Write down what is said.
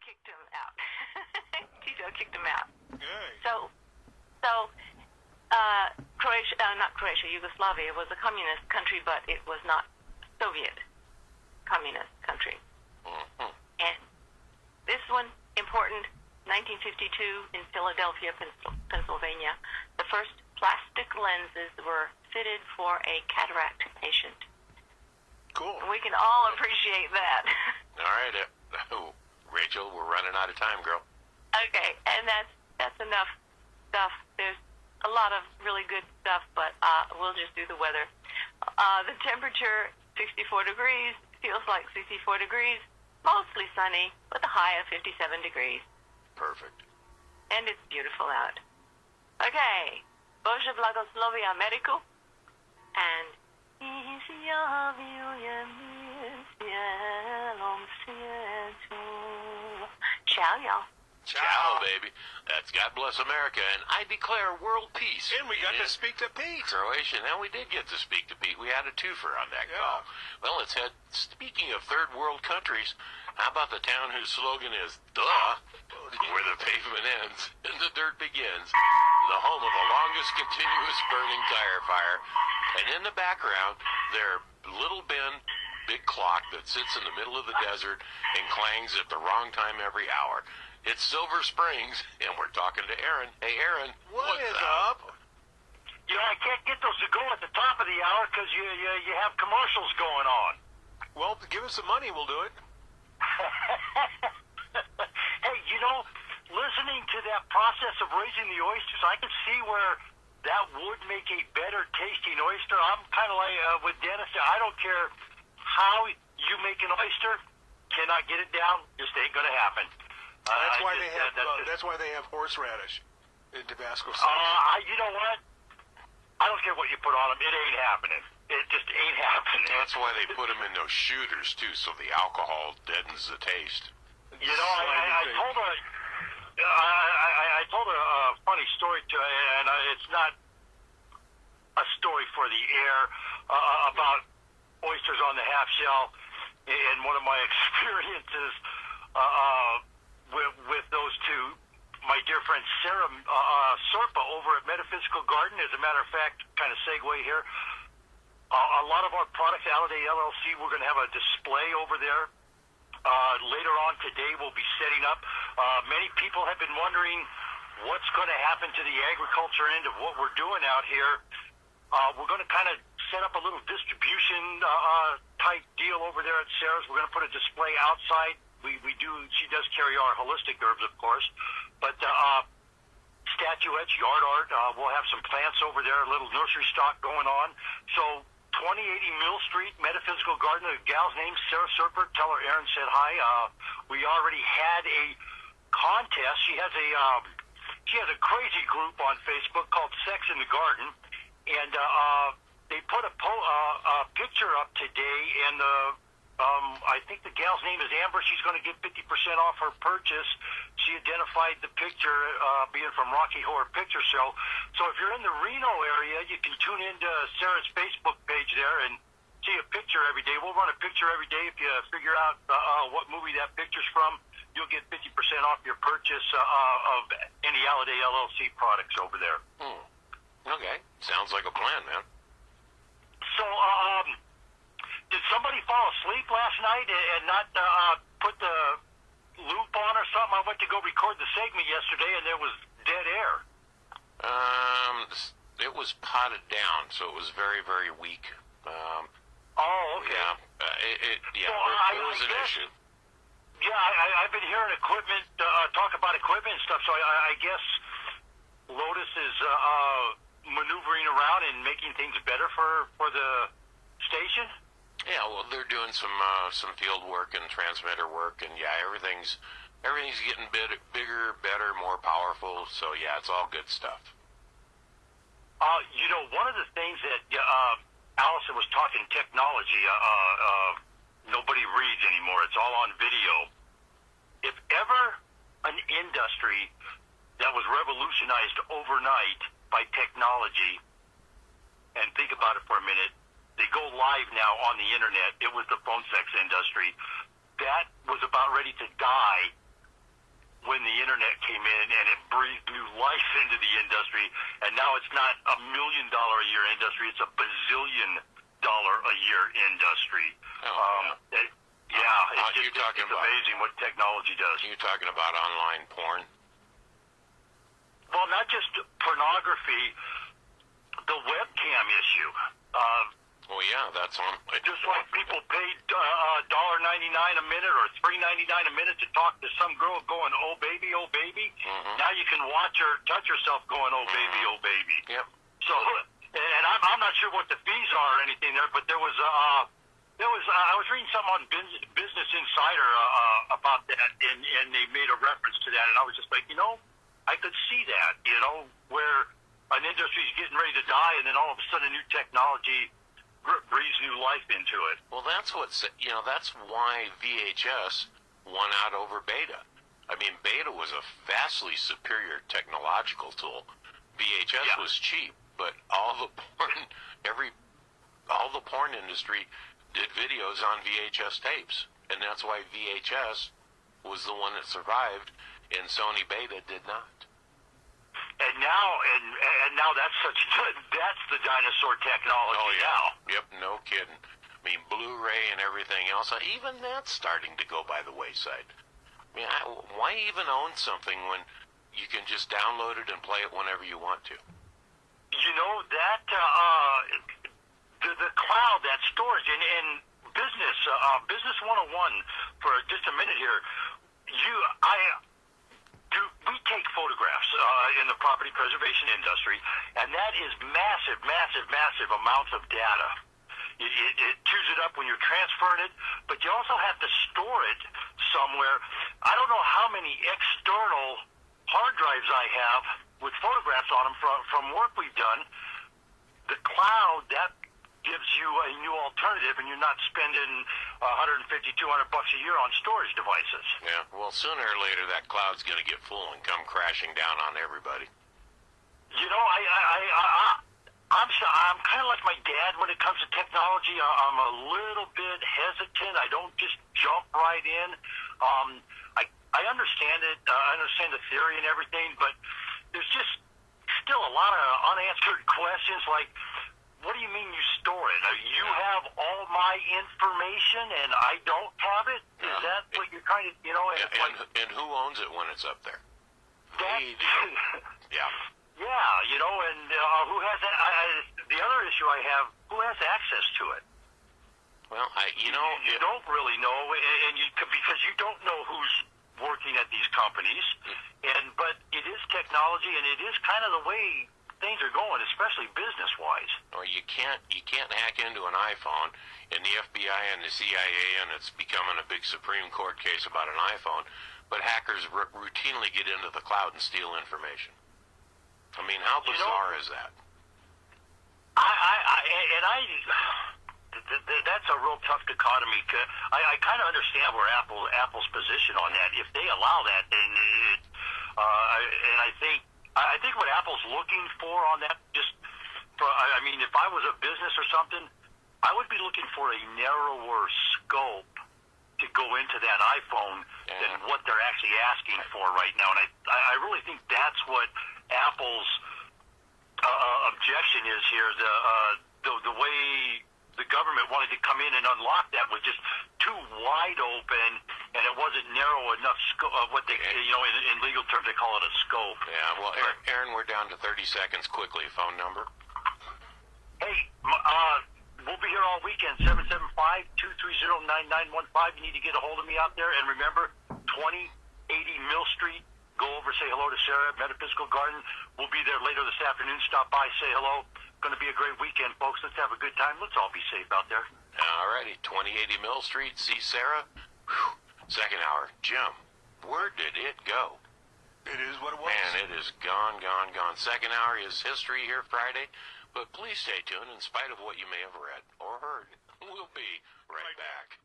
kicked him out. Tito kicked him out. Good. So Croatia, not Croatia, Yugoslavia was a communist country, but it was not Soviet communist country. Mm-hmm. And this one, important, 1952 in Philadelphia, Pennsylvania, the first plastic lenses were fitted for a cataract patient. Cool. We can all appreciate that. All right, Rachel, we're running out of time, girl. Okay, and that's enough stuff. There's a lot of really good stuff, but we'll just do the weather. The temperature, 64 degrees, feels like 64 degrees, mostly sunny, with a high of 57 degrees. Perfect. And it's beautiful out. Okay, Bože blagoslovi Ameriku, and ciao, y'all. Ciao, baby. That's God Bless America, and I declare world peace. And we got to speak to Pete. Croatian, and we did get to speak to Pete. We had a twofer on that call. Well, let's head, speaking of third world countries, how about the town whose slogan is, duh, where the pavement ends and the dirt begins, the home of the longest continuous burning tire fire, and in the background, their Little Bend big clock that sits in the middle of the desert and clangs at the wrong time every hour. It's Silver Springs, and we're talking to Aaron. Hey, Aaron, What is up? You know, I can't get those to go at the top of the hour because you have commercials going on. Well, give us some money, we'll do it. Hey, you know, listening to that process of raising the oysters, I can see where that would make a better tasting oyster. I'm kind of like with Dennis. I don't care how you make an oyster, cannot get it down, just ain't gonna happen. That's why they have horseradish in Tabasco sauce. You know what? I don't care what you put on them. It ain't happening. It just ain't happening. That's why they put them in those shooters, too, so the alcohol deadens the taste. You know, I told a funny story to her, and it's not a story for the air about oysters on the half shell. And one of my experiences with those two, my dear friend Sarah Serpa over at Metaphysical Garden, as a matter of fact, kind of segue here, a lot of our products, Alladay LLC, we're going to have a display over there. Later on today, we'll be setting up. Many people have been wondering what's going to happen to the agriculture end of what we're doing out here. We're going to kind of set up a little distribution type deal over there at Sarah's. We're going to put a display outside. She does carry our holistic herbs, of course, but statuettes, yard art. We'll have some plants over there, a little nursery stock going on. So 2080 Mill Street, Metaphysical Garden. The gal's name's Sarah Serper. Tell her Aaron said hi. We already had a contest. She has a crazy group on Facebook called Sex in the Garden, and they put a picture up today, and I think the gal's name is Amber. She's going to get 50% off her purchase. She identified the picture being from Rocky Horror Picture Show. So if you're in the Reno area, you can tune into Sarah's Facebook page there and see a picture every day. We'll run a picture every day. If you figure out what movie that picture's from, you'll get 50% off your purchase of any Alladay LLC products over there. Okay. Sounds like a plan, man. So, did somebody fall asleep last night and not put the loop on or something? I went to go record the segment yesterday, and there was dead air. It was potted down, so it was very, very weak. Okay. Yeah, it was an issue. Yeah, I've been hearing equipment, talk about equipment and stuff, so I guess Lotus is maneuvering around and making things better for the station? Yeah, well, they're doing some field work and transmitter work, and yeah, everything's getting bigger, better, more powerful. So yeah, it's all good stuff. You know, one of the things that Allison was talking technology. Nobody reads anymore. It's all on video. If ever an industry that was revolutionized overnight by technology, and think about it for a minute, they go live now on the internet. It was the phone sex industry. That was about ready to die internet came in and it breathed new life into the industry, and now it's not $1 million a year industry, it's $1 bazillion a year industry. It's amazing what technology does. You're talking about online porn? Well, not just pornography, the webcam issue. Well, yeah, that's on. Just like people paid $1.99 a minute or $3.99 a minute to talk to some girl going, "Oh baby, oh baby." Mm-hmm. Now you can watch her touch herself going, "Oh baby, oh baby." Yep. So, and I'm not sure what the fees are or anything there, but I was reading something on Business Insider about that, and they made a reference to that, and I was just like, I could see that, where an industry's getting ready to die, and then all of a sudden new technology breathes new life into it. Well, that's why VHS won out over Beta. I mean, Beta was a vastly superior technological tool. VHS was cheap, but all the porn industry did videos on VHS tapes, and that's why VHS was the one that survived, and Sony Beta did not. And now that's the dinosaur technology now. Yep, no kidding. I mean, Blu-ray and everything else, even that's starting to go by the wayside. I mean, why even own something when you can just download it and play it whenever you want to? That the cloud, that storage, and business 101 for just a minute here. We take photographs in the property preservation industry, and that is massive amounts of data. It chews it up when you're transferring it, but you also have to store it somewhere. I don't know how many external hard drives I have with photographs on them from work we've done. The cloud, that gives you a new alternative, and you're not spending $150, $200 a year on storage devices. Yeah, well, sooner or later that cloud's going to get full and come crashing down on everybody. I'm kind of like my dad when it comes to technology. I'm a little bit hesitant. I don't just jump right in. I understand it. I understand the theory and everything, but there's just still a lot of unanswered questions like, what do you mean you store it? You have all my information and I don't have it? Is that what you're trying to, And who owns it when it's up there? They do. Yeah. Yeah, and who has that? The other issue I have, who has access to it? Well, you don't really know, and because you don't know who's working at these companies, but it is technology, and it is kind of the way things are going, especially business-wise. Or you can't hack into an iPhone, and the FBI and the CIA, and it's becoming a big Supreme Court case about an iPhone, but hackers routinely get into the cloud and steal information. I mean, how bizarre is that? That's a real tough dichotomy. I kind of understand where Apple's position on that. If they allow that, then I think what Apple's looking for on that, if I was a business or something, I would be looking for a narrower scope to go into that iPhone than what they're actually asking for right now. And I really think that's what Apple's objection is here. The way the government wanted to come in and unlock that was just too wide open, and it wasn't narrow enough scope. What they, in legal terms, they call it a scope. Yeah. Well, Aaron, we're down to 30 seconds. Quickly, phone number. Hey, we'll be here all weekend. 775-230-9915. You need to get a hold of me out there, and remember, 2080 Mill Street. Go over, say hello to Sarah at Metaphysical Garden. We'll be there later this afternoon. Stop by, say hello. Going to be a great weekend, folks. Let's have a good time. Let's all be safe out there. All righty, 2080 Mill Street. See Sarah. Whew. Second hour. Jim, where did it go? It is what it was. Man, it is gone. Second hour is history here Friday. But please stay tuned in spite of what you may have read or heard. We'll be right back.